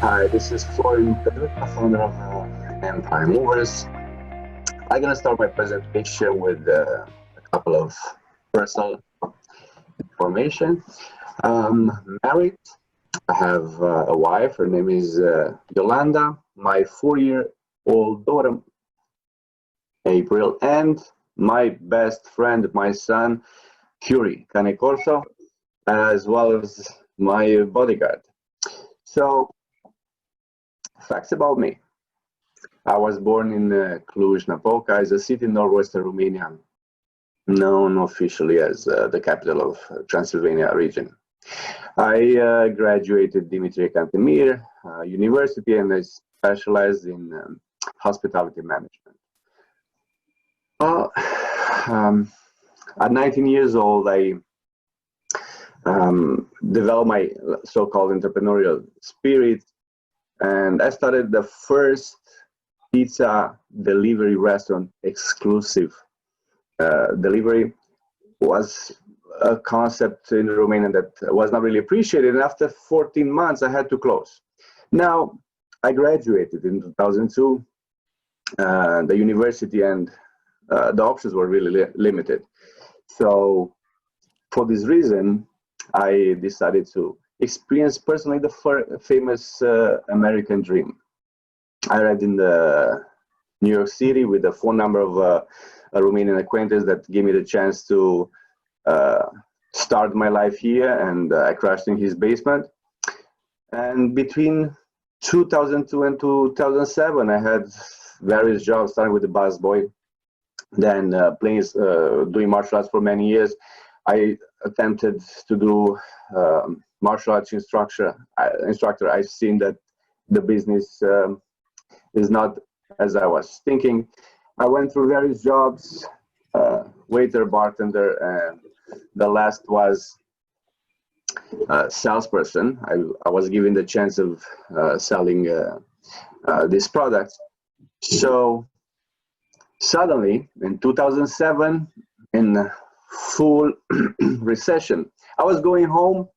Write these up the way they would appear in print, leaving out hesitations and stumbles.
Hi, this is Florin Petruta, founder of Empire Movers. I'm going to start my presentation with a couple of personal information. I'm married. I have a wife. Her name is Yolanda. My 4-year-old daughter, April, and my best friend, my son, Curie Canecorso, as well as my bodyguard. So, facts about me. I was born in Cluj-Napoca, is a city in northwestern Romania, known officially as the capital of Transylvania region. I graduated Dimitrie Cantemir University and I specialized in hospitality management. Well, um, at 19 years old, I developed my so-called entrepreneurial spirit, and I started the first pizza delivery restaurant exclusive. Delivery was a concept in Romania that was not really appreciated, and after 14 months I had to close. Now, I graduated in 2002, the university, and the options were really limited. So for this reason, I decided to experience personally the famous American dream. I read in the New York City with the phone number of a Romanian acquaintance that gave me the chance to start my life here, and I crashed in his basement. And between 2002 and 2007, I had various jobs, starting with the busboy, then doing martial arts for many years. I attempted to do martial arts instructor. I've seen that the business is not as I was thinking. I went through various jobs, waiter, bartender, and the last was salesperson. I was given the chance of selling these products. So suddenly, in 2007, in full recession, I was going home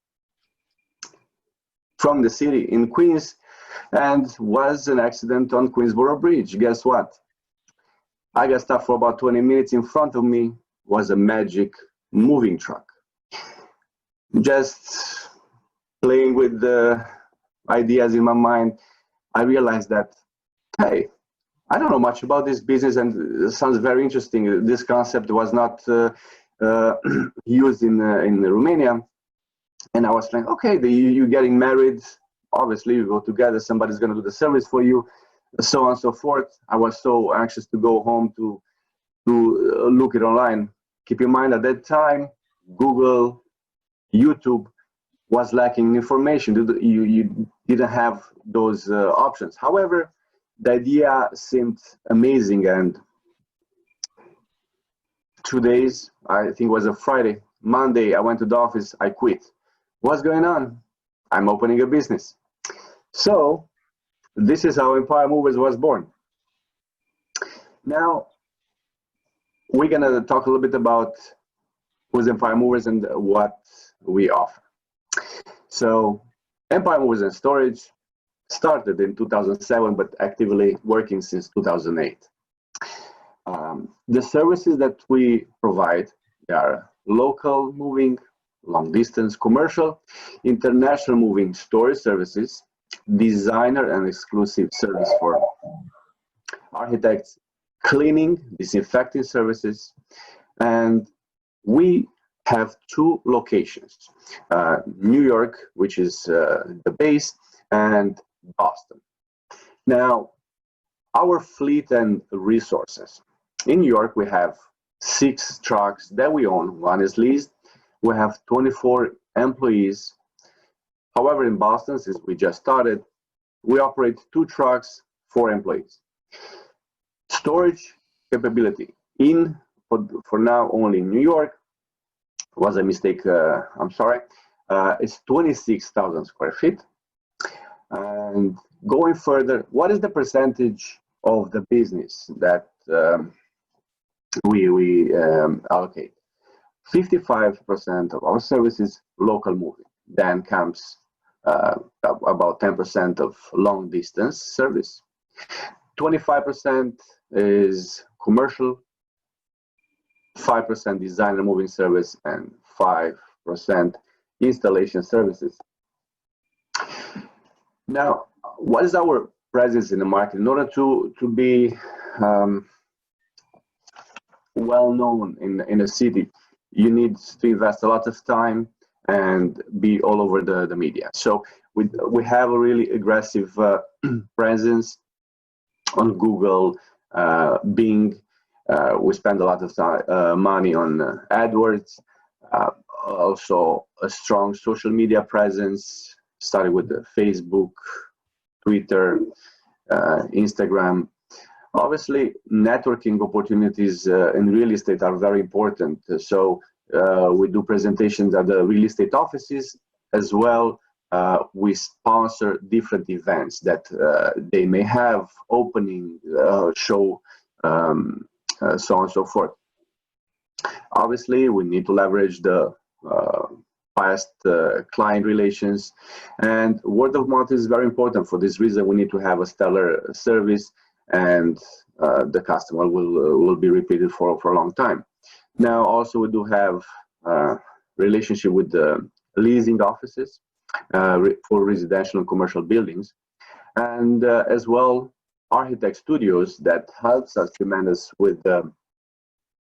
from the city in Queens, and was an accident on Queensboro Bridge. Guess what? I got stopped for about 20 minutes. In front of me was a magic moving truck. Just playing with the ideas in my mind, I realized that, hey, I don't know much about this business, and it sounds very interesting. This concept was not used in Romania. And I was like, okay, you're getting married, obviously you go together, somebody's going to do the service for you, so on and so forth. I was so anxious to go home to look it online. Keep in mind, at that time, Google, YouTube was lacking information. You didn't have those options. However, the idea seemed amazing, and 2 days, I think it was a Friday, Monday, I went to the office, I quit. What's going on? I'm opening a business. So this is how Empire Movers was born. Now, we're going to talk a little bit about who's Empire Movers and what we offer. So Empire Movers and Storage started in 2007, but actively working since 2008. The services that we provide are local moving, long distance commercial, international moving storage services, designer and exclusive service for architects, cleaning, disinfecting services, and we have two locations, New York, which is the base, and Boston. Now, our fleet and resources. In New York, we have 6 trucks that we own. One is leased. We have 24 employees. However, in Boston, since we just started, we operate 2 trucks, 4 employees. Storage capability for now only in New York was a mistake. I'm sorry. It's 26,000 square feet. And going further, what is the percentage of the business that we allocate? 55% of our services local moving. Then comes about 10% of long distance service. 25% is commercial, 5% design and moving service, and 5% installation services. Now, what is our presence in the market? In order to be well known in a city, you need to invest a lot of time and be all over the media. So we have a really aggressive presence on Google, Bing. We spend a lot of time, money on AdWords. Also a strong social media presence, starting with Facebook, Twitter, Instagram. Obviously, networking opportunities in real estate are very important. So we do presentations at the real estate offices as well. We sponsor different events that they may have, opening, show, so on and so forth. Obviously, we need to leverage the past client relations, and word of mouth is very important. For this reason, we need to have a stellar service, and the customer will be repeated for a long time. Now, also we do have relationship with the leasing offices for residential and commercial buildings, and as well architect studios that helps us tremendous with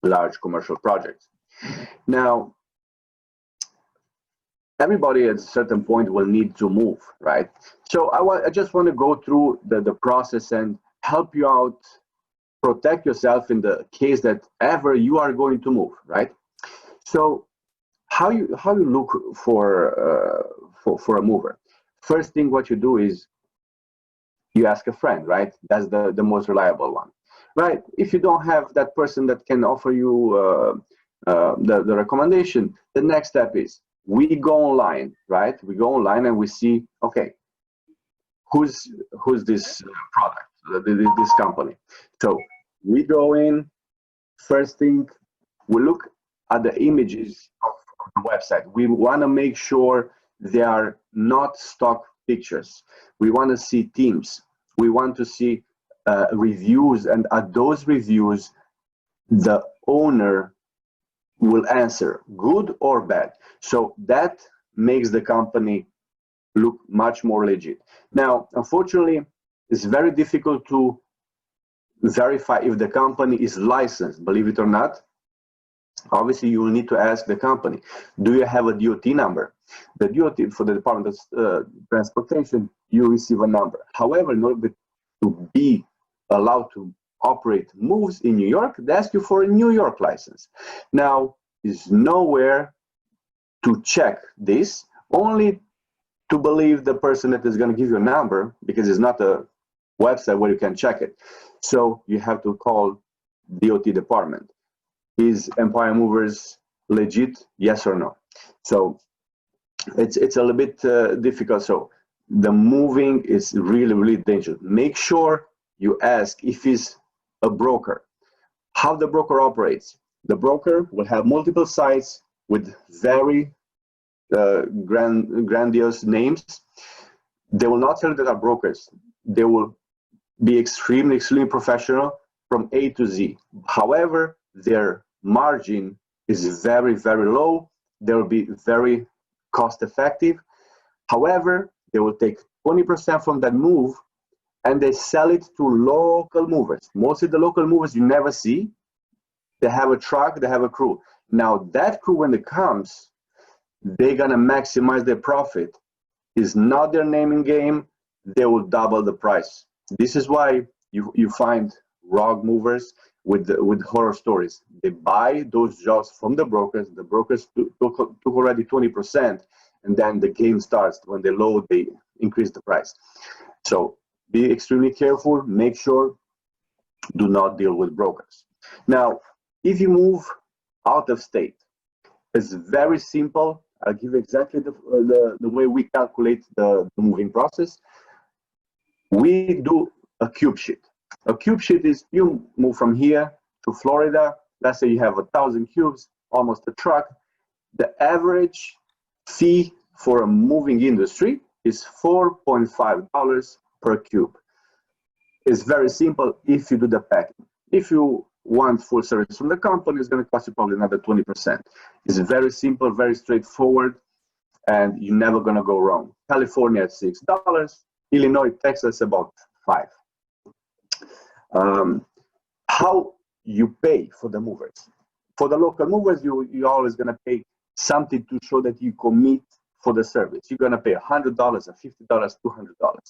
large commercial projects. Now, everybody at a certain point will need to move, right? So I just want to go through the process and help you out, protect yourself in the case that ever you are going to move, right? So how you look for a mover? First thing what you do is you ask a friend, right? That's the most reliable one, right? If you don't have that person that can offer you the recommendation, the next step is we go online, right? We go online and we see, okay, who's this product, this company. So we go in, first thing, we look at the images of the website. We want to make sure they are not stock pictures. We want to see teams. We want to see reviews, and at those reviews, the owner will answer, good or bad. So that makes the company look much more legit. Now, unfortunately, it's very difficult to verify if the company is licensed, believe it or not. Obviously, you will need to ask the company, do you have a DOT number? The DOT, for the Department of Transportation, you receive a number. However, in order to be allowed to operate moves in New York, they ask you for a New York license. Now, there's nowhere to check this, only to believe the person that is going to give you a number, because it's not a website where you can check it. So you have to call DOT department. Is Empire Movers legit? Yes or no? So it's a little bit difficult. So the moving is really dangerous. Make sure you ask if he's a broker, how the broker operates. The broker will have multiple sites with very grandiose names. They will not tell you that are brokers. They will be extremely professional from A to Z. However, their margin is very low. They will be very cost effective. However, they will take 20% from that move and they sell it to local movers. Mostly the local movers you never see. They have a truck, they have a crew. Now that crew, when it comes, they're gonna maximize their profit. It's not their naming game. They will double the price. This is why you find rogue movers with horror stories. They buy those jobs from the brokers. The brokers took already 20%, and then the game starts. When they load, they increase the price. So be extremely careful. Make sure do not deal with brokers. Now, if you move out of state, it's very simple. I'll give you exactly the way we calculate the moving process. We do a cube sheet. A cube sheet is you move from here to Florida. Let's say you have 1,000 cubes, almost a truck. The average fee for a moving industry is $4.5 per cube. It's very simple if you do the packing. If you want full service from the company, it's going to cost you probably another 20%. It's very simple, very straightforward, and you're never going to go wrong. California at $6, Illinois, Texas about $5. How you pay for the movers? For the local movers, you're always going to pay something to show that you commit for the service. You're going to pay $100, $50, $200,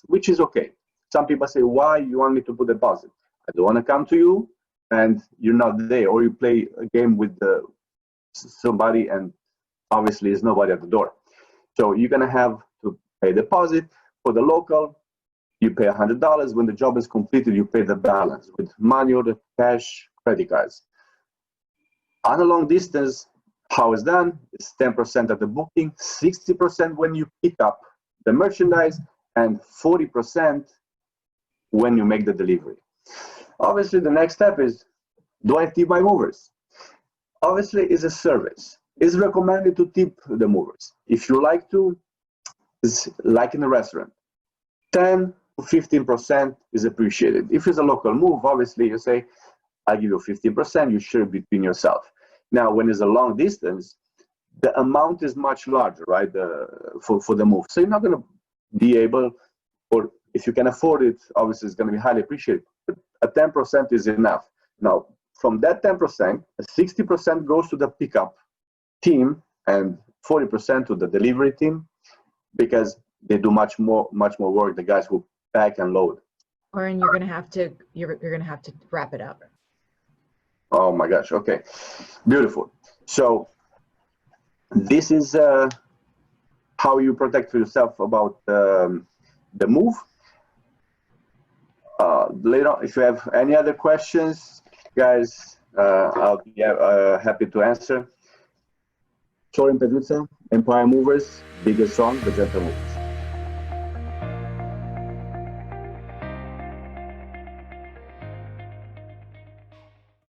which is okay. Some people say, why you want me to put a deposit? I don't want to come to you and you're not there, or you play a game with somebody and obviously there's nobody at the door. So you're going to have to pay deposit. For the local, you pay $100. When the job is completed, you pay the balance with money or the cash, credit cards. On a long distance, how it's done? It's 10% at the booking, 60% when you pick up the merchandise, and 40% when you make the delivery. Obviously, the next step is, do I tip my movers? Obviously, it's a service. It's recommended to tip the movers. If you like to, it's like in a restaurant, 10 to 15% is appreciated. If it's a local move, obviously you say, I give you 15%, you share it between yourself. Now, when it's a long distance, the amount is much larger, right, for the move. So you're not going to be able, or if you can afford it, obviously it's going to be highly appreciated. But a 10% is enough. Now, from that 10%, 60% goes to the pickup team and 40% to the delivery team, because they do much more work. The guys who pack and load. Or and you're gonna have to wrap it up. Oh my gosh! Okay, beautiful. So this is how you protect yourself about the move. Later on, if you have any other questions, guys, I'll be happy to answer. Florin Petruta, Empire Movers, big and strong, but gentle movers.